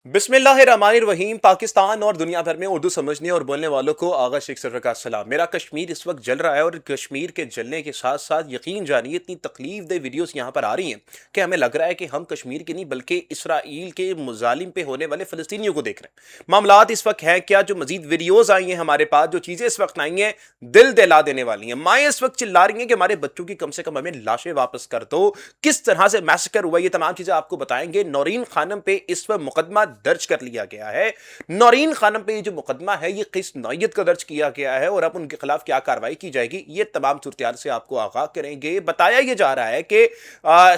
बिस्मिल्लाहिर्रहमानिर्रहीम। पाकिस्तान और दुनिया भर में उर्दू समझने और बोलने वालों को आगा शेख सरवर का सलाम। मेरा कश्मीर इस वक्त जल रहा है और कश्मीर के जलने के साथ साथ यकीन जानिए इतनी तकलीफ दे वीडियोस यहाँ पर आ रही हैं कि हमें लग रहा है कि हम कश्मीर के नहीं बल्कि इसराइल के मुजालिम पे होने वाले फ़लस्तीनियों को देख रहे हैं। मामलात इस वक्त हैं क्या, जो मजीद वीडियोज़ आई हैं हमारे पास, जो चीज़ें इस वक्त आई हैं दिल दहला देने वाली हैं। माएँ इस वक्त चिल्ला रही हैं कि हमारे बच्चों की कम से कम हमें लाशें वापस कर दो। किस तरह से मैसेकर हुआ, ये तमाम चीज़ें आपको बताएंगे। नौरीन खानम पे इस वक्त मुकदमा दर्ज कर लिया गया है। नौरीन खानम पे ये जो मुकदमा है ये किस नौयत का दर्ज किया गया है और अब उनके खिलाफ क्या कार्रवाई की जाएगी, ये तमाम सूरत से आपको आगाह करेंगे। बताया यह जा रहा है कि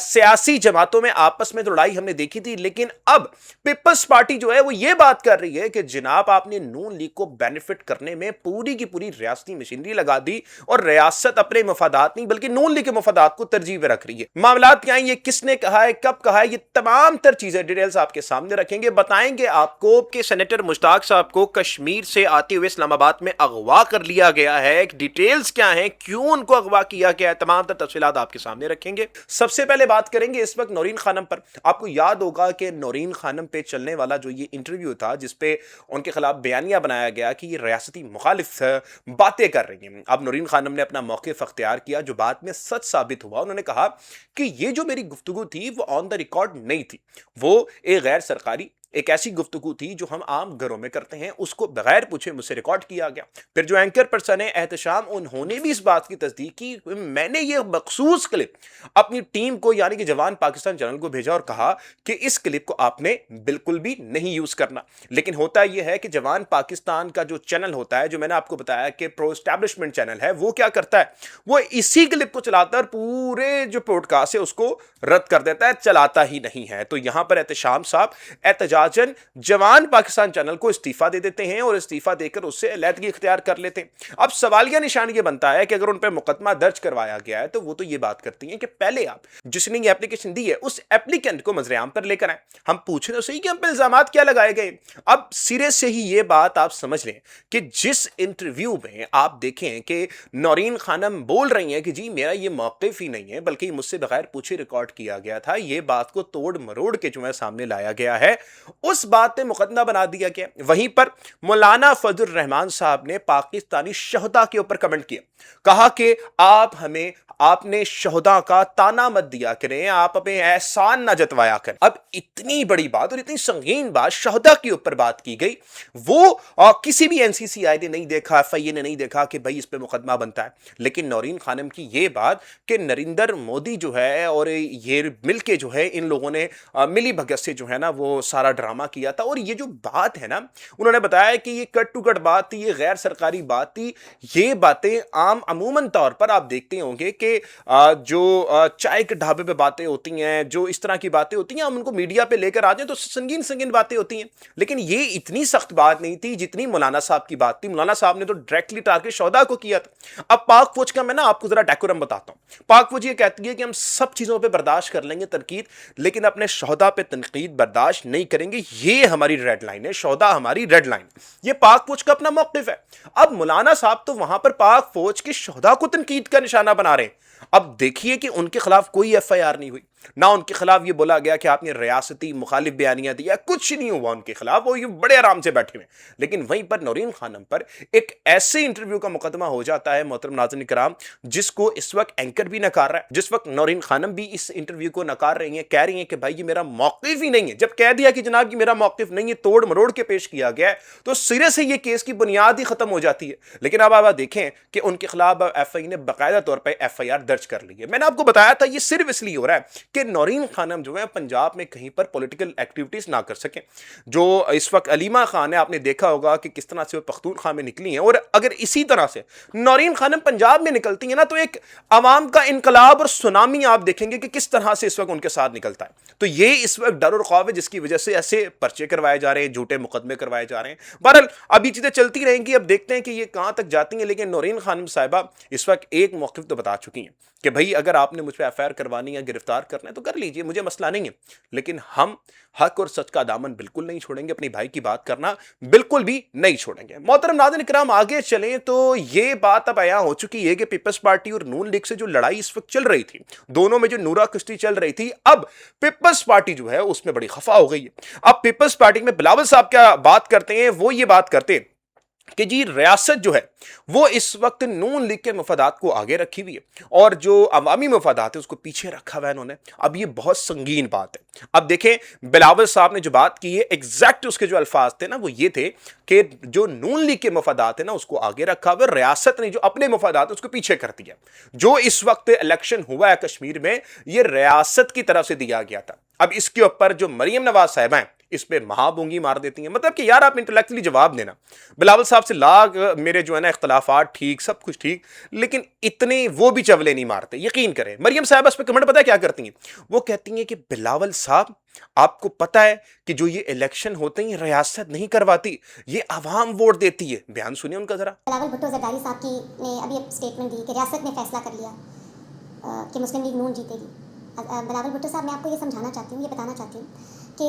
सियासी जमातों में आपस में लड़ाई हमने देखी थी, लेकिन अब पीपल्स पार्टी जो है वो ये बात कर रही है कि जनाब आपने नून लीग को बेनिफिट करने में पूरी की पूरी रियासती मशीनरी लगा दी और रियासत अपने मफादात नहीं बल्कि नून लीग के मफादात को तरजीह में रख रही है। मामलात क्या है, ये किसने कहा है, कब कहा है, ये तमाम तर चीजें डिटेल्स आपके सामने रखेंगे। बताएंगे आपको कि सेनेटर मुश्ताक साहब को कश्मीर से आते हुए इस्लामाबाद में अगवा कर लिया गया है। डिटेल्स क्या है, क्यों उनको अगवा किया गया है, तमाम तफसीलात आपके सामने रखेंगे। सबसे पहले बात करेंगे इस वक्त नौरीन खानम पर। आपको याद होगा कि नौरीन खानम पे चलने वाला जो ये इंटरव्यू था जिसपे उनके खिलाफ बयानिया बनाया गया कि ये रियासती मुखालिफ बातें कर रही हैं। अब नौरीन खानम ने अपना मौक़िफ़ अख्तियार किया जो बाद में सच साबित हुआ। उन्होंने कहा कि ये जो मेरी गुफ्तगू थी वो ऑन द रिकॉर्ड नहीं थी, वो एक गैर सरकारी एक ऐसी गुफ्तगू थी जो हम आम घरों में करते हैं, उसको बगैर पूछे मुझसे रिकॉर्ड किया गया। फिर जो एंकर पर्सन है एहतशाम, उन्होंने भी इस बात की तस्दीक की। मैंने ये मखसूस क्लिप अपनी टीम को यानी कि जवान पाकिस्तान चैनल को भेजा और कहा कि इस क्लिप को आपने बिल्कुल भी नहीं यूज करना। लेकिन होता यह है कि जवान पाकिस्तान का जो चैनल होता है, जो मैंने आपको बताया कि प्रो एस्टैब्लिशमेंट चैनल है, वो क्या करता है, वो इसी क्लिप को चलाता है और पूरे जो पॉडकास्ट है उसको रद्द कर देता है, चलाता ही नहीं है। तो यहां पर एहतशाम साहब एहतजाजन जवान पाकिस्तान चैनल को इस्तीफा दे देते हैं और इस्तीफा देकर उससे अलहदगी इख्तियार कर लेते हैं। अब सवालिया निशान ये बनता है कि अगर उन पर मुकदमा दर्ज करवाया गया है तो वो तो ये बात करती हैं कि पहले आप जिसने ये एप्लीकेशन दी है उस एप्लीकेंट को मजरेआम पर लेकर आए। हम पूछे तो सही कि हम पे इल्जामात क्या लगाए गए। अब सिरे से ही ये बात आप समझ लें कि जिस इंटरव्यू में आप देखें कि नौरीन खानम बोल रही हैं कि जी मेरा ये मौक़िफ़ ही नहीं है बल्कि मुझसे बगैर पूछे रिकॉर्ड किया गया था, ये बात को तोड़ मरोड़ के जो है सामने लाया गया है, उस बात पे मुकदमा बना दिया गया। वहीं पर मौलाना फजल रहमान साहब ने पाकिस्तानी शहदा के ऊपर कमेंट किया, कहा कि आपने शहदा का ताना मत दिया करें, आप अपने एहसान ना जतवाया करें। अब इतनी बड़ी बात और इतनी संगीन बात शहदा के ऊपर बात की गई, वो किसी भी एनसीसीआई ने नहीं देखा, एफआईए ने नहीं देखा कि भाई इस पे मुकदमा बनता है। लेकिन नौरीन खानम की ये बात कि नरेंद्र मोदी जो है और ये मिलके जो है इन लोगों ने मिली भगत से जो है ना वो सारा ड्रामा किया था। और ये जो बात है ना, उन्होंने बताया कि ये कट टू कट बात थी, ये गैर सरकारी बात थी। ये बातें अमूमन तौर पर आप देखते होंगे कि जो चाय के ढाबे पे बातें होती हैं, जो इस तरह की बातें होती हैं, हम उनको मीडिया पे लेकर आते हैं तो संगीन संगीन बातें होती हैं। लेकिन ये इतनी सख्त बात नहीं थी जितनी मौलाना साहब की बात थी। मौलाना साहब ने तो डायरेक्टली टारगेट शौदा को किया था। अब पाक फौज का मैं ना आपको जरा डेकोरम बताता हूं। पाक फौज ये कहती है कि हम सब चीजों पे बर्दाश्त कर लेंगे तनकीद, लेकिन अपने शौदा पे तनकीद बर्दाश्त नहीं करेंगे। ये हमारी रेड लाइन है, शौदा हमारी रेड लाइन। ये पाक फौज का अपना मौक़िफ़ है। अब मौलाना साहब तो वहां पर पाक फौज के शौदा को तनकीद का निशाना बना रहे हैं। अब देखिए कि उनके खिलाफ कोई एफआईआर नहीं हुई, ना उनके खिलाफ ये बोला गया कि आपने रियासती मुखालिफ बयानियां दिया, कुछ नहीं हुआ उनके खिलाफ, वो ये बड़े आराम से बैठे हुए। लेकिन वहीं पर नौरीन खानम पर एक ऐसे इंटरव्यू का मुकदमा हो जाता है मोहतरम नाज़रीन किराम, जिसको इस वक्त एंकर भी नकार रहा है, जिस वक्त नौरीन खानम भी इस इंटरव्यू को नकार रही है, कह रही है कि भाई ये मेरा मौक़िफ़ ही नहीं है। जब कह दिया कि जनाब ये मेरा मौक़िफ़ नहीं है, तोड़ मरोड़ के पेश किया गया है, तो सिरे से ये केस की बुनियाद ही खत्म हो जाती है। लेकिन अब आप देखें कि उनके खिलाफ एफआई ने बाकायदा तौर पर एफआईआर दर्ज कर ली है। मैंने आपको बताया था ये सिर्फ इसलिए हो रहा है कि नौरीन खानम जो है पंजाब में कहीं पर पॉलिटिकल एक्टिविटीज ना कर सकें। जो इस वक्त अलीमा खान है, आपने देखा होगा कि किस तरह से वो पख्तूनख्वा में निकली हैं, और अगर इसी तरह से नौरीन खानम पंजाब में निकलती है ना तो एक अवाम का इनकलाब और सुनामी आप देखेंगे कि किस तरह से इस वक्त उनके साथ निकलता है। तो ये इस वक्त डर और खौफ है जिसकी वजह से ऐसे पर्चे करवाए जा रहे हैं, झूठे मुकदमे करवाए जा रहे हैं। बहरहाल अब ये चीजें चलती रहेंगी, अब देखते हैं कि ये कहां तक जाती हैं। लेकिन नौरीन खानम साहिबा इस वक्त एक मौक़िफ़ तो बता चुकी हैं कि भाई अगर आपने मुझ पर एफआईआर करवानी है, गिरफ्तार करना करना है तो कर लीजिए, मुझे मसला नहीं है, लेकिन हम हक और सच का दामन बिल्कुल नहीं छोड़ेंगे, अपनी भाई की बात करना बिल्कुल भी नहीं छोड़ेंगे। मोहतरम नाज़रीन किराम, आगे चलें तो ये बात अब आया हो चुकी है कि पीपल्स पार्टी और नून लीग से जो लड़ाई इस वक्त चल रही थी, दोनों में जो नूरा कुश्ती चल रही थी, अब पीपल्स पार्टी जो है उसमें बड़ी खफा हो गई है। अब पीपल्स पार्टी में बिलावल साहब क्या बात करते हैं, वो ये बात करते हैं कि जी रियासत जो है वो इस वक्त नून लीग के मफादात को आगे रखी हुई है और जो अवामी मफादात है उसको पीछे रखा हुआ है इन्होंने। अब ये बहुत संगीन बात है। अब देखें बिलावल साहब ने जो बात की है, एग्जैक्ट उसके जो अल्फाज थे ना वो ये थे कि जो नून लीग के मफादात है ना उसको आगे रखा हुआ, रियासत ने जो अपने मफादात है उसको पीछे कर दिया। जो इस वक्त इलेक्शन हुआ है कश्मीर में, ये रियासत की तरफ से दिया गया था। अब इसके ऊपर जो मरियम नवाज साहिबा हैं इस पे महाबूंगी मार देती हैं। मतलब कि यार आप इंटेलेक्चुअली जवाब देना। बिलावल साहब से लाख मेरे जो है ना इख्तलाफात ठीक, सब कुछ ठीक, लेकिन इतने वो भी चवले नहीं मारते, यकीन करें। मरियम साहब इस पे कमेंट पता है क्या करती हैं? वो कहती हैं कि बिलावल साहब आपको पता है कि जो ये इलेक्शन होते हैं रियासत नहीं करवाती, ये अवाम वोट देती है। बयान सुनिए उनका जरा। बिलावल भुट्टो जरदारी साहब की ने अभी एक स्टेटमेंट दी कि रियासत ने फैसला कर लिया कि मुस्लिम लीग नून जीतेगी। बिलावल भुट्टो साहब, मैं आपको ये समझाना चाहती हूँ, ये बताना चाहती हूँ कि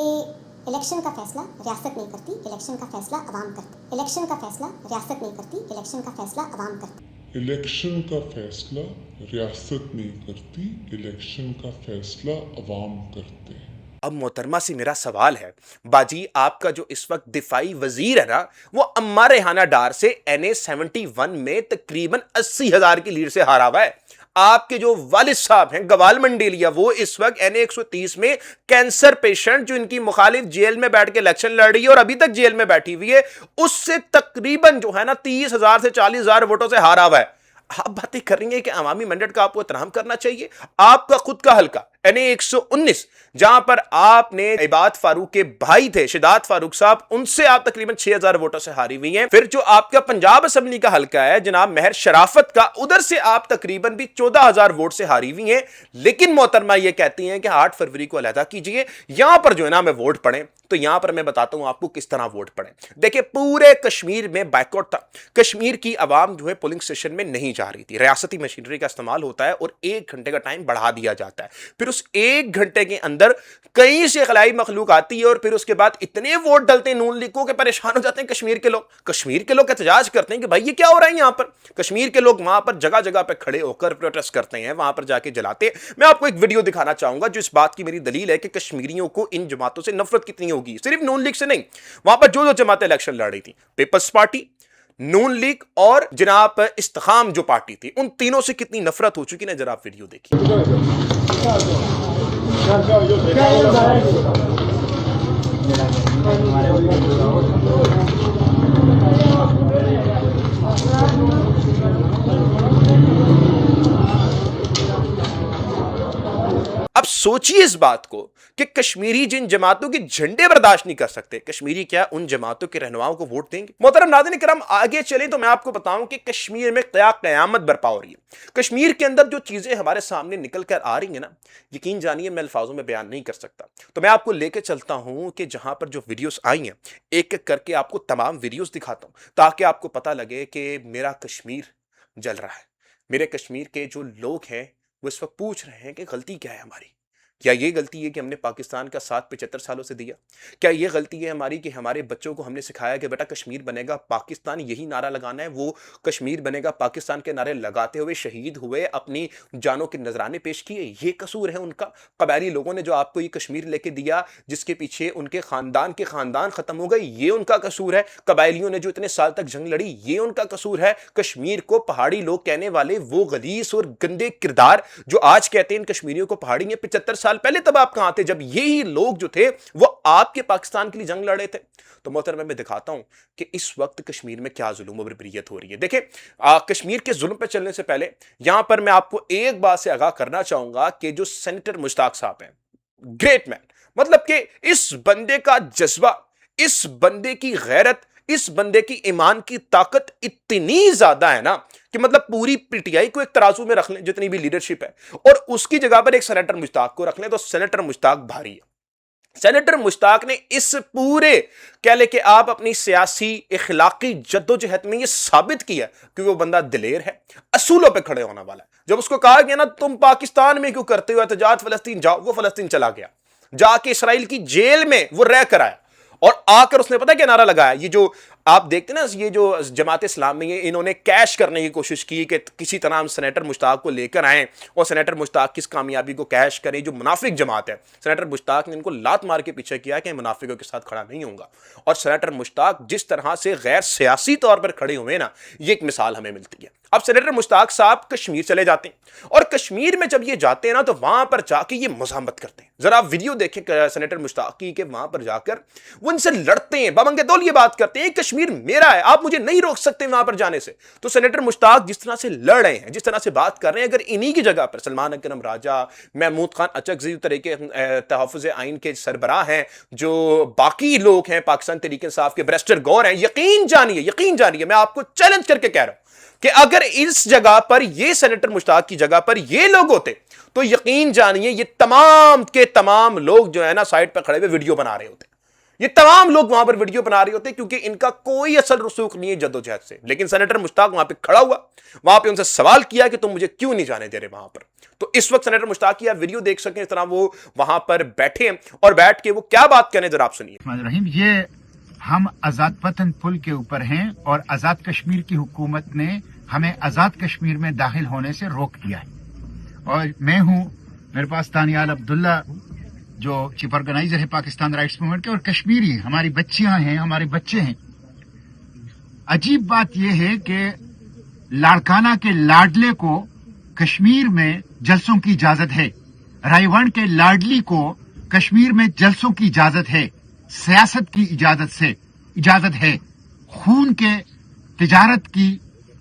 इलेक्शन का फैसला रियासत नहीं करती, इलेक्शन का फैसला अवाम करती। इलेक्शन का फैसला रियासत नहीं करती, इलेक्शन का फैसला अवाम करती। इलेक्शन का फैसला रियासत नहीं करती, इलेक्शन का फैसला अवाम करते हैं। अब मोहतरमा से मेरा सवाल है, बाजी आपका जो इस वक्त दिफाई वजीर है ना, वो अम्मा रेहाना डार से NA-71 में तकरीबन 80,000 की लीड से हारा हुआ है। आपके जो वालिद साहब हैं गवाल मंडेलिया, वो इस वक्त NA-130 में कैंसर पेशेंट जो इनकी मुखालिफ जेल में बैठ के इलेक्शन लड़ रही है और अभी तक जेल में बैठी हुई है, उससे तकरीबन जो है ना 30,000 से 40,000 वोटों से हारा हुआ है। आप बातें कर रही हैं कि अवामी मैंडेट का आपको एहतराम करना चाहिए। आपका खुद का हल्का NA-119 जहां पर आपने इबाद फारूक के भाई थे शिदात फारूक साहब, उनसे आप तकरीबन 6,000 वोटों से हारी हुई हैं। फिर जो आपका पंजाब असेंबली का हल्का है जनाब महर शराफत का, उधर से आप तकरीबन भी 14,000 वोट से हारी हुई हैं। लेकिन मोहतरमा ये कहती हैं कि 8 फरवरी को अलहदा कीजिए। यहां पर जो है ना हमें वोट पड़े, तो यहां पर मैं बताता हूं आपको किस तरह वोट पड़े। देखिए पूरे कश्मीर में बाइकआउट था, कश्मीर की आवाम जो है पोलिंग स्टेशन में नहीं जा रही थी। रियासती मशीनरी का इस्तेमाल होता है और 1 घंटे का टाइम बढ़ा दिया जाता है। फिर उस 1 घंटे के अंदर कई से खलाई मखलूक आती है और फिर उसके बाद इतने वोट डलते हैं नून लीग को कि परेशान हो जाते हैं कश्मीर के लोग। कश्मीर के लोग एहतजाज करते हैं कि भाई ये क्या हो रहा है यहां पर। कश्मीर के लोग वहां पर जगह जगह पर खड़े होकर प्रोटेस्ट करते हैं, वहां पर जाके जलाते हैं। मैं आपको एक वीडियो दिखाना चाहूंगा जो इस बात की मेरी दलील है कि कश्मीरियों को इन जमातों से नफरत कितनी होगी। सिर्फ नून लीग से नहीं, वहां पर जो जो जमातें इलेक्शन लड़ रही थी, पीपल्स पार्टी, नून लीग और जनाब इस्तेकाम जो पार्टी थी, उन तीनों से कितनी नफरत हो चुकी ना, जरा आप वीडियो देखिए। अब सोचिए इस बात को कि कश्मीरी जिन जमातों के झंडे बर्दाश्त नहीं कर सकते, कश्मीरी क्या उन जमातों के रहनुमाओं को वोट देंगे? मोहतरम नाज़रीन किराम, आगे चले तो मैं आपको बताऊं कि कश्मीर में क्या कयामत बर्पा हो रही है। कश्मीर के अंदर जो चीजें हमारे सामने निकल कर आ रही है ना, यकीन जानिए मैं अल्फाजों में बयान नहीं कर सकता। तो मैं आपको लेके चलता हूं कि जहां पर जो वीडियोस आई हैं, एक एक करके आपको तमाम वीडियोस दिखाता हूं ताकि आपको पता लगे कि मेरा कश्मीर जल रहा है। मेरे कश्मीर के जो लोग हैं वो इस वक्त पूछ रहे हैं कि गलती क्या है हमारी। क्या ये गलती है कि हमने पाकिस्तान का साथ 75 सालों से दिया? क्या ये गलती है हमारी कि हमारे बच्चों को हमने सिखाया कि बेटा कश्मीर बनेगा पाकिस्तान, यही नारा लगाना है? वो कश्मीर बनेगा पाकिस्तान के नारे लगाते हुए शहीद हुए, अपनी जानों के नजराने पेश किए। ये कसूर है उनका? कबायली लोगों ने जो आपको ये कश्मीर लेके दिया, जिसके पीछे उनके खानदान के खानदान खत्म हो गए, ये उनका कसूर है? कबायलियों ने जो इतने साल तक जंग लड़ी, ये उनका कसूर है? कश्मीर को पहाड़ी लोग कहने वाले वो गलीस और गंदे किरदार जो आज कहते हैं इन कश्मीरियों को पहाड़ी है, 75 साल पहले तब आप कहां थे जब यही लोग जो थे वो आपके पाकिस्तान के लिए जंग लड़े थे? तो मोहतरम मैं दिखाता हूं कि इस वक्त कश्मीर में क्या जुल्म और बर्बरियत हो रही है। देखिए कश्मीर के जुल्म पे चलने से पहले यहां पर मैं आपको एक बात से आगाह करना चाहूंगा कि जो सेनेटर मुश्ताक साहब हैं, ग्रेट मैन, मतलब कि इस बंदे का जज्बा, इस बंदे की गैरत, इस बंदे की ईमान की ताकत इतनी ज्यादा है ना कि मतलब पूरी पीटीआई को एक तराजू में रख लें जितनी भी लीडरशिप है, और उसकी जगह पर एक सेनेटर मुश्ताक को रख लें तो सेनेटर मुश्ताक भारी है। सेनेटर मुश्ताक ने इस पूरे कह ले कि आप अपनी सियासी इखलाकी जद्दोजहद में यह साबित किया कि वो बंदा दिलेर है, असूलों पे खड़े होने वाला है। جب اس کو کہا گیا نا تم پاکستان میں کیوں کرتے ہو احتجاج فلسطین جاؤ، وہ فلسطین چلا گیا، جا کے اسرائیل کی جیل میں وہ رہ کر آیا، اور آ کر اس نے پتہ کیا نعرہ لگایا؟ یہ جو آپ دیکھتے ہیں نا، یہ جو جماعت اسلامی ہے، انہوں نے کیش کرنے کی کوشش کی کہ کسی طرح ہم سینیٹر مشتاق کو لے کر آئیں اور سینیٹر مشتاق کی اس کامیابی کو کیش کریں۔ جو منافق جماعت ہے، سینیٹر مشتاق نے ان کو لات مار کے پیچھے کیا کہ منافقوں کے ساتھ کھڑا نہیں ہوں گا، اور سینیٹر مشتاق جس طرح سے غیر سیاسی طور پر کھڑے ہوئے نا، یہ ایک مثال ہمیں ملتی ہے۔ اب سینیٹر مشتاق صاحب کشمیر چلے جاتے ہیں، اور کشمیر میں جب یہ جاتے ہیں نا تو وہاں پر جا کے یہ مزاحمت کرتے ہیں۔ ذرا آپ ویڈیو دیکھیں سینیٹر مشتاق کی کہ وہاں پر جا کر وہ ان سے لڑتے ہیں، بمنگے طول یہ بات کرتے ہیں کشمیر میرا ہے، آپ مجھے نہیں روک سکتے وہاں پر جانے سے۔ تو سینیٹر مشتاق جس طرح سے لڑ رہے ہیں، جس طرح سے بات کر رہے ہیں، اگر انہی کی جگہ پر سلمان اکرم راجہ، محمود خان اچکزئی طرح کے تحفظ آئین کے سربراہ ہیں، جو باقی لوگ ہیں پاکستان تحریک انصاف کے بیرسٹر گور ہیں، یقین جانیے میں آپ کو چیلنج کر کے کہہ رہا ہوں کہ اگر اس جگہ پر یہ سینیٹر مشتاق کی جگہ پر یہ لوگ ہوتے تو یقین جانیے یہ تمام کے تمام لوگ جو ہے نا سائٹ پہ کھڑے ہوئے ویڈیو بنا رہے ہوتے، یہ تمام لوگ وہاں پر ویڈیو بنا رہے ہوتے، کیونکہ ان کا کوئی اصل رسوخ نہیں ہے جدوجہد سے۔ لیکن سینیٹر مشتاق وہاں پہ کھڑا ہوا، وہاں پہ ان سے سوال کیا کہ تم مجھے کیوں نہیں جانے دے رہے وہاں پر۔ تو اس وقت سینیٹر مشتاق کی آپ ویڈیو دیکھ سکیں، اس طرح وہ وہاں پر بیٹھے ہیں اور بیٹھ کے وہ کیا بات کرنے، ذرا آپ سنیے۔ یہ ہم آزاد پتن پل کے اوپر ہیں اور آزاد کشمیر کی حکومت نے ہمیں آزاد کشمیر میں داخل ہونے سے روک دیا ہے، اور میں ہوں، میرے پاس دانیال عبداللہ جو چیف آرگنائزر ہے پاکستان رائٹس موومنٹ کے، اور کشمیری ہماری بچیاں ہیں، ہمارے بچے ہیں۔ عجیب بات یہ ہے کہ لاڑکانہ کے لاڈلے کو کشمیر میں جلسوں کی اجازت ہے، رائے ون کے لاڈلی کو کشمیر میں جلسوں کی اجازت ہے، سیاست کی اجازت ہے، خون کے تجارت کی،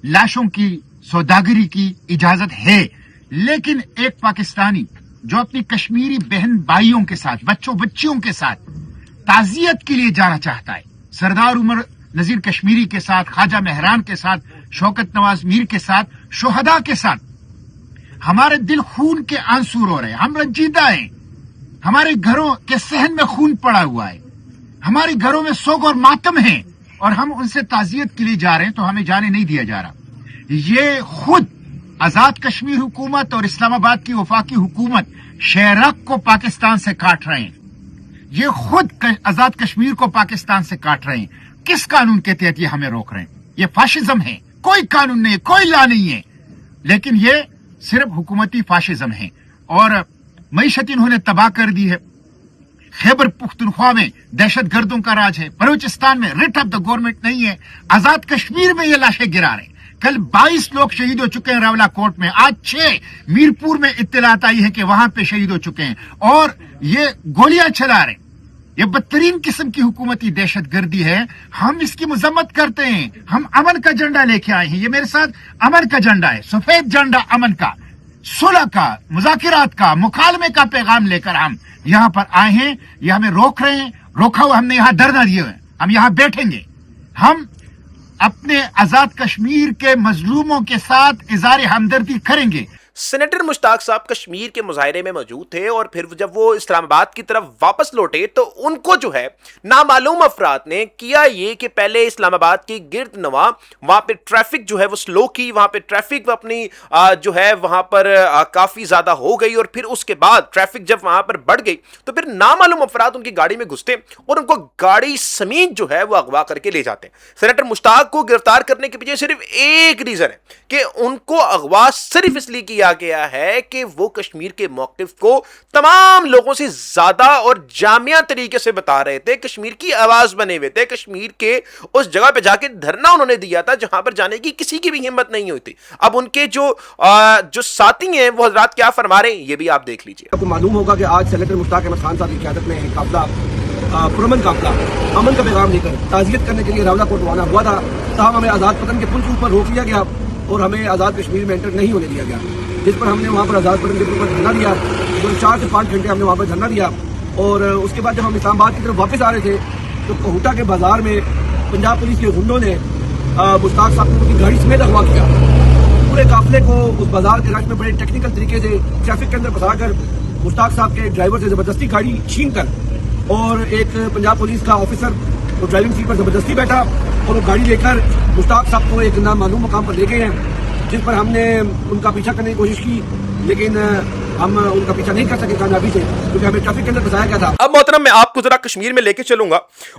لاشوں کی سوداگری کی اجازت ہے، لیکن ایک پاکستانی جو اپنی کشمیری بہن بھائیوں کے ساتھ، بچیوں کے ساتھ تعزیت کے لیے جانا چاہتا ہے، سردار عمر نذیر کشمیری کے ساتھ، خواجہ مہران کے ساتھ، شوکت نواز میر کے ساتھ، شہداء کے ساتھ، ہمارے دل خون کے آنسو رو رہے ہیں، ہم رنجیدہ ہیں، ہمارے گھروں کے صحن میں خون پڑا ہوا ہے، ہمارے گھروں میں سوگ اور ماتم ہے، اور ہم ان سے تعزیت کے لیے جا رہے ہیں تو ہمیں جانے نہیں دیا جا رہا۔ یہ خود آزاد کشمیر حکومت اور اسلام آباد کی وفاقی حکومت شیرک کو پاکستان سے کاٹ رہے ہیں، یہ خود آزاد کشمیر کو پاکستان سے کاٹ رہے ہیں۔ کس قانون کے تحت یہ ہمیں روک رہے ہیں؟ یہ فاشزم ہے، کوئی قانون نہیں ہے، کوئی لا نہیں ہے، لیکن یہ صرف حکومتی فاشزم ہے، اور معیشت انہوں نے تباہ کر دی ہے۔ خیبر پختونخوا میں دہشت گردوں کا راج ہے، بلوچستان میں ریٹ آف دا گورنمنٹ نہیں ہے، آزاد کشمیر میں یہ لاشیں گرا رہے ہیں۔ کل 22 لوگ شہید ہو چکے ہیں راولا کوٹ میں، آج 6 میرپور میں اطلاعات آئی ہے کہ وہاں پہ شہید ہو چکے ہیں، اور یہ گولیاں چلا رہے ہیں۔ یہ بدترین قسم کی حکومتی دہشت گردی ہے، ہم اس کی مذمت کرتے ہیں۔ ہم امن کا جھنڈا لے کے آئے ہیں، یہ میرے ساتھ امن کا جھنڈا ہے، سفید جھنڈا امن کا، صلح کا، مذاکرات کا، مکالمے کا پیغام لے کر ہم یہاں پر آئے ہیں۔ یہ ہمیں روک رہے ہیں، روکا ہوا ہم نے یہاں دھرنا دیے ہوئے، ہم یہاں بیٹھیں گے، ہم اپنے آزاد کشمیر کے مظلوموں کے ساتھ اظہار ہمدردی کریں گے۔ سینیٹر مشتاق صاحب کشمیر کے مظاہرے میں موجود تھے، اور پھر جب وہ اسلام آباد کی طرف واپس لوٹے تو ان کو جو ہے نامعلوم افراد نے کیا یہ کہ پہلے اسلام آباد کی گرد نواح وہاں پہ ٹریفک جو ہے وہ سلو کی، وہاں پہ ٹریفک اپنی جو ہے وہاں پر کافی زیادہ ہو گئی، اور پھر اس کے بعد ٹریفک جب وہاں پر بڑھ گئی تو پھر نامعلوم افراد ان کی گاڑی میں گھستے اور ان کو گاڑی سمیت جو ہے وہ اغوا کر کے لے جاتے ہیں۔ سینیٹر مشتاق کو گرفتار کرنے کے پیچھے صرف ایک ریزن ہے کہ ان کو اغوا صرف اس لیے کیا گیا ہے کہ وہ کشمیر کے موقف کو تمام لوگوں سے زیادہ اور جامع طریقے سے بتا رہے تھے، کشمیر کی آواز بنے ہوئے تھے، کشمیر کے اس جگہ پہ جا کے دھرنا انہوں نے دیا تھا جہاں پر جانے کی کسی کی بھی ہمت نہیں ہوئی تھی۔ اب ان کے جو ساتھی ہیں وہ حضرات کیا فرما رہے ہیں یہ بھی آپ دیکھ لیجئے۔ آپ کو معلوم ہوگا کہ آج سینیٹر مشتاق احمد خان صاحب کی قیادت میں ایک قافلہ، پرامن قافلہ، امن کا پیغام لے کر تعزیت کرنے کے لیے راولا کوٹ روانہ ہوا تھا۔ تاہم ہمیں آزاد پتن کے پل کے اوپر روک لیا گیا اور ہمیں آزاد کشمیر میں انٹر نہیں ہونے دیا گیا، جس پر ہم نے وہاں پر آزاد پتن کے اوپر دھرنا دیا، 4 سے 5 گھنٹے ہم نے وہاں پر دھرنا دیا۔ اور اس کے بعد جب ہم اسلام آباد کی طرف واپس آ رہے تھے تو کوہٹا کے بازار میں پنجاب پولیس کے غنڈوں نے مشتاق صاحب کو ان کی گاڑی سمیت اغوا کیا۔ پورے قافلے کو اس بازار کے رش میں بڑے ٹیکنیکل طریقے سے ٹریفک کے اندر پھنسا کر مشتاق صاحب کے ڈرائیور سے زبردستی گاڑی چھین کر، اور ایک پنجاب پولیس کا آفیسر وہ ڈرائیونگ سیٹ پر زبردستی بیٹھا اور وہ گاڑی لے کر مشتاق صاحب کو ایک نامعلوم مقام پر لے گئے ہیں، जिस पर हमने उनका पीछा करने की कोशिश की, लेकिन हम उनका पीछा नहीं कर सके कामयाबी से, क्योंकि हमें ट्रैफिक के अंदर फंसाया गया था। अब मोहतरम, मैं आपको जरा कश्मीर में लेके चलूंगा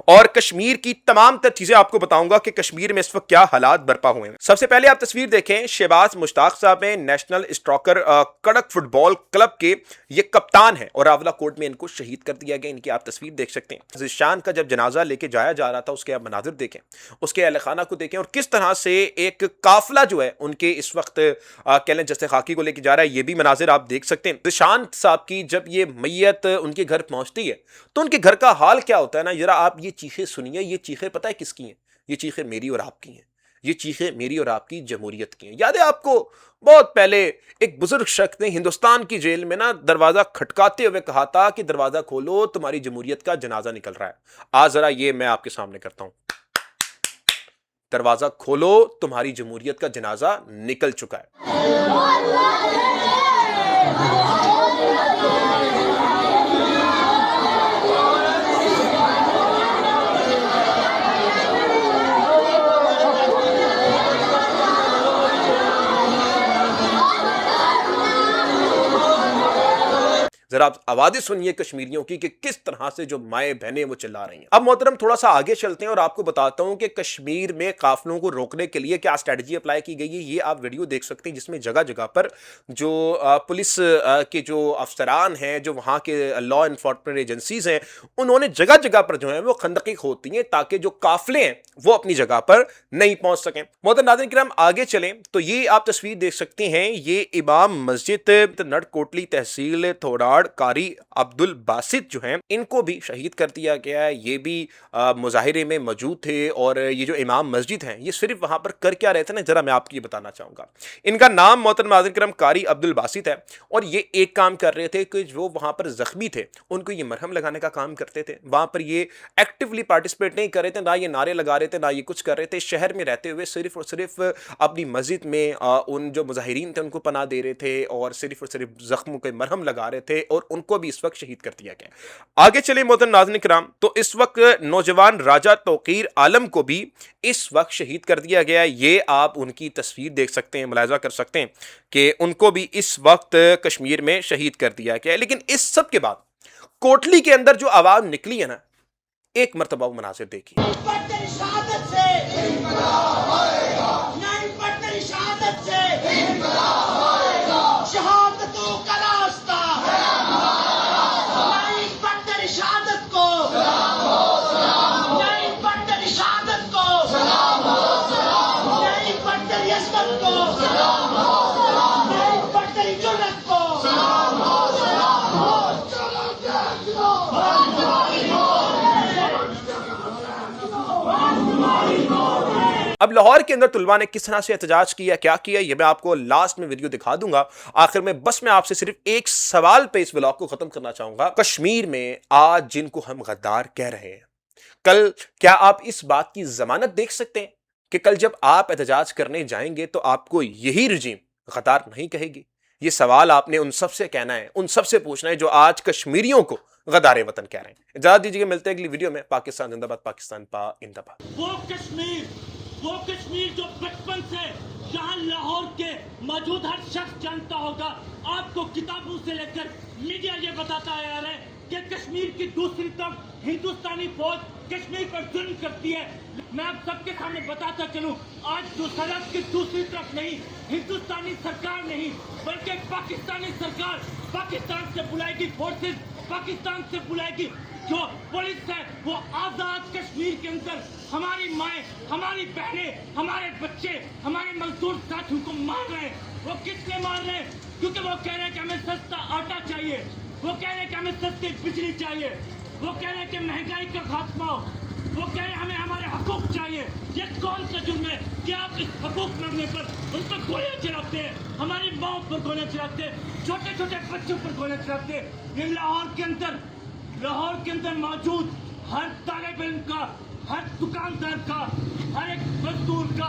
और कश्मीर की तमाम तर चीजें आपको बताऊंगा कि कश्मीर में इस वक्त क्या हालात बरपा हुए हैं। सबसे पहले आप तस्वीर देखें, शहबाज मुश्ताक साहब हैं, नेशनल स्ट्रोकर कड़क फुटबॉल क्लब के ये कप्तान है और रावला कोर्ट में इनको शहीद कर दिया गया। इनकी आप तस्वीर देख सकते हैं। जिशान का जब जनाजा लेके जाया जा रहा था, उसके आप मनाजिर देखें, उसके अहल खाना को देखें और किस तरह से एक काफिला जो है उनके इस वक्त कह लें जैसे खाकी को लेके जा रहा है, ये भी मनाजिर आप देख सकते हैं। जिशान साहब की जब ये मैयत उनके घर पहुंचती है तो उनके घर का हाल क्या होता है ना, जरा आप ये चीखें सुनिए। ये चीखें पता है किसकी हैं? ये चीखें मेरी और आपकी हैं। ये चीखें मेरी और आपकी जमहूरियत की हैं। याद है आपको, बहुत पहले एक बुजुर्ग शख्स ने हिंदुस्तान की जेल में ना दरवाजा खटकाते हुए कहा था कि दरवाजा खोलो, तुम्हारी जमहूरियत का जनाजा निकल रहा है। आज जरा ये मैं आपके सामने करता हूं, दरवाजा खोलो, तुम्हारी जमहूरियत का जनाजा निकल चुका है। जरा आप आवाजें सुनिए कश्मीरियों की कि किस तरह से जो माएँ बहनें वो चिल्ला रही हैं। अब मोहतरम थोड़ा सा आगे चलते हैं और आपको बताता हूं कि कश्मीर में काफिलों को रोकने के लिए क्या स्ट्रेटजी अप्लाई की गई है। ये आप वीडियो देख सकते हैं जिसमें जगह जगह पर जो पुलिस के जो अफसरान हैं, जो वहाँ के लॉ इन्फोर्समेंट एजेंसीज हैं, उन्होंने जगह जगह पर जो है वो खंदकी खोदती हैं ताकि जो काफिले हैं वो अपनी जगह पर नहीं पहुंच सकें। मोहतरम नाज़रीन किराम, आगे चलें तो ये आप तस्वीर देख सकते हैं, ये इमाम मस्जिद नटकोटली तहसील थोराड़ कारी अब्दुल बासित जो हैं, इनको भी शहीद कर दिया गया है। ये भी मुजाहिरे में मौजूद थे और ये जो इमाम मस्जिद हैं, ये सिर्फ वहां पर कर क्या रहे थे ना, जरा मैं आपको ये बताना चाहूंगा। इनका नाम मोहतरम नाज़रीन किराम कारी अब्दुल बासित है और ये एक काम कर रहे थे कि जो वहां पर जख्मी थे उनको ये मरहम लगाने का काम करते थे। वहां पर ये एक्टिवली पार्टिसिपेट नहीं कर रहे थे, ना ये नारे लगा रहे थे, ना ये कुछ कर रहे थे। शहर में रहते हुए सिर्फ और सिर्फ अपनी मस्जिद में उन जो मुजाहिरीन थे उनको पनाह दे रहे थे और सिर्फ जख्मों के मरहम लगा रहे थे और उनको भी इस वक्त शहीद कर दिया गया। आगे चले मोहतरम नाज़रीन किराम, तो इस वक्त नौजवान राजा तौकीर आलम को भी इस वक्त शहीद कर दिया गया। ये आप उनकी तस्वीर देख सकते हैं, मुलाहिजा कर सकते हैं कि उनको भी इस वक्त कश्मीर में शहीद कर दिया गया। लेकिन इस सब के बाद कोटली के अंदर जो आवाज निकली है ना, एक मरतबा वो मनासिर देखिए। अब लाहौर के अंदर तुलबा ने किस तरह से एहतजाज किया, क्या किया, ये मैं आपको लास्ट में वीडियो दिखा दूंगा। आखिर में बस मैं आपसे सिर्फ एक सवाल पे इस व्लॉग को खत्म करना चाहूंगा। कश्मीर में आज जिनको हम गद्दार कह रहे हैं, कल क्या आप इस बात की जमानत देख सकते हैं कि कल जब आप एहतजाज करने जाएंगे तो आपको यही रजीम गद्दार नहीं कहेगी? ये सवाल आपने उन सबसे कहना है, उन सबसे पूछना है जो आज कश्मीरियों को गद्दारे वतन कह रहे हैं। इजाजत दीजिए, मिलते हैं अगली वीडियो में। पाकिस्तान जिंदाबाद, पाकिस्तान जिंदाबाद। वो कश्मीर जो बचपन से जहां लाहौर के मौजूद हर शख्स जानता होगा, आपको किताबों से लेकर मीडिया ये बताता आ रहा है कि कश्मीर की दूसरी तरफ हिंदुस्तानी फौज कश्मीर पर जुल्म करती है। मैं आप सबके सामने बताता चलूं, आज जो सरहद की दूसरी तरफ नहीं हिंदुस्तानी सरकार नहीं बल्कि पाकिस्तानी सरकार पाकिस्तान से बुलाएगी फोर्सेस, पाकिस्तान से बुलाएगी जो पुलिस है, वो आजाद कश्मीर के अंदर हमारी माएँ, हमारी बहनें, हमारे बच्चे, हमारे मजदूर साथियों को मार रहे हैं। वो किस लिए मार रहे हैं? क्योंकि वो कह रहे हैं कि हमें सस्ता आटा चाहिए, वो कह रहे हैं कि हमें सस्ती बिजली चाहिए, वो कह रहे हैं कि महंगाई का खात्मा हो, वो कह रहे हैं हमें हमारे हकूक चाहिए। ये कौन सा जुर्म है कि आप इस हकूक लड़ने पर उन पर गोलियां चलाते हैं, हमारी माओ पर गोलियां चलाते हैं, छोटे छोटे बच्चों पर गोलियां चलाते हैं। ये लाहौर के अंदर मौजूद हर तालिब इल्म का, हर दुकानदार का, हर एक मजदूर का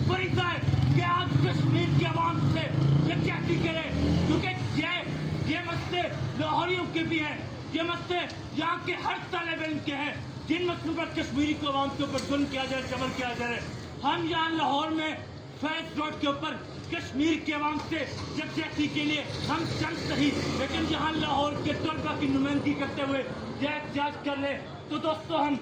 फरीज़ा है कि आज कश्मीर की आवाम से ये कहती करे, क्योंकि ये मसले लाहौरियों के भी हैं, ये मसले यहाँ के हर तालिब इल्म के हैं जिन मसलों पर कश्मीरी को आवाम के ऊपर जुल्म किया जा रहा है, जबर किया जा रहा है। हम यहाँ लाहौर में फैज रोड के ऊपर कश्मीर के अवाम से यकजहती के लिए हम चंद सही लेकिन यहाँ लाहौर के तलबा की नुमाइंदगी करते हुए एहतजाज कर रहे। तो दोस्तों हम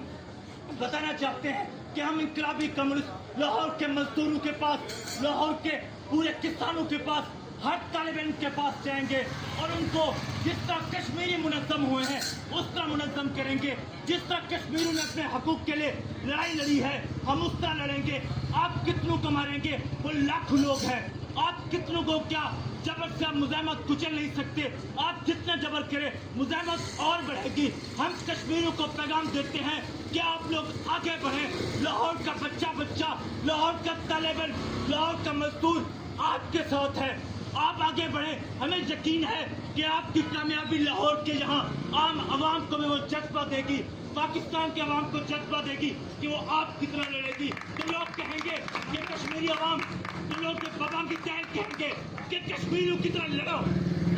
बताना चाहते हैं कि हम इनकलाबी कम्युनिस्ट लाहौर के मजदूरों के पास, लाहौर के पूरे किसानों के पास, हर तालिब इल्म के पास जाएंगे और उनको जिस तरह कश्मीरी मुनज़्ज़म हुए हैं उस तरह मुनज़्ज़म करेंगे। जिस तरह कश्मीरियों ने अपने हकूक़ के लिए लड़ाई लड़ी है हम उस तरह लड़ेंगे। आप कितनों को मारेंगे? वो लाखों लोग हैं। आप कितनों को क्या जबर से आप मुज़ाहमत कुचल नहीं सकते। आप जितना जबर करें मुज़ाहमत और बढ़ेगी। हम कश्मीरियों को पैगाम देते हैं कि आप लोग आगे बढ़ें। लाहौर का बच्चा बच्चा, लाहौर का तालिब इल्म, लाहौर का मजदूर आपके साथ है। आप आगे बढ़ें। हमें यकीन है कि आपकी कामयाबी लाहौर के यहाँ आम आवाम को भी वो जज्बा देगी, पाकिस्तान के अवाम को जज्बा देगी कि वो आपकी तरह लड़ेगी। तो लोग कहेंगे कि कश्मीरी अवाम, तो लोग बबाम की तहत कहेंगे कि कश्मीरियों की तरह लड़ो।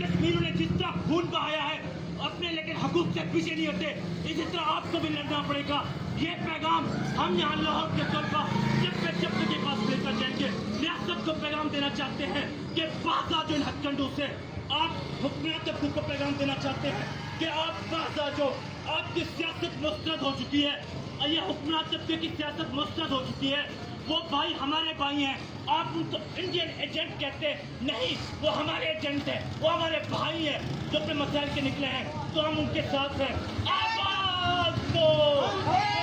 कश्मीरियों ने जिस तरह खून बहाया है अपने लेकिन हकूक से पीछे नहीं हटे, इसी तरह आपको भी लड़ना पड़ेगा। ये पैगाम हम यहाँ लाहौर के तलबा जब के पास लेकर जाएंगे। रियासत को पैगाम देना चाहते हैं कि बाज़ आ जाओ इन हथकंडों से। आप हुक्मरान तबके को पैगाम देना चाहते हैं कि आप बाज़ आ जाओ। आपकी सियासत मुस्तरद हो चुकी है। ये हुक्मरान तबके की सियासत मुस्तरद हो चुकी है। वो भाई हमारे भाई हैं। आप उनको इंडियन एजेंट कहते नहीं, वो हमारे एजेंट हैं, वो हमारे भाई हैं जो अपने मसाइल के निकले हैं। तो हम उनके साथ हैं। आवाज़ दो।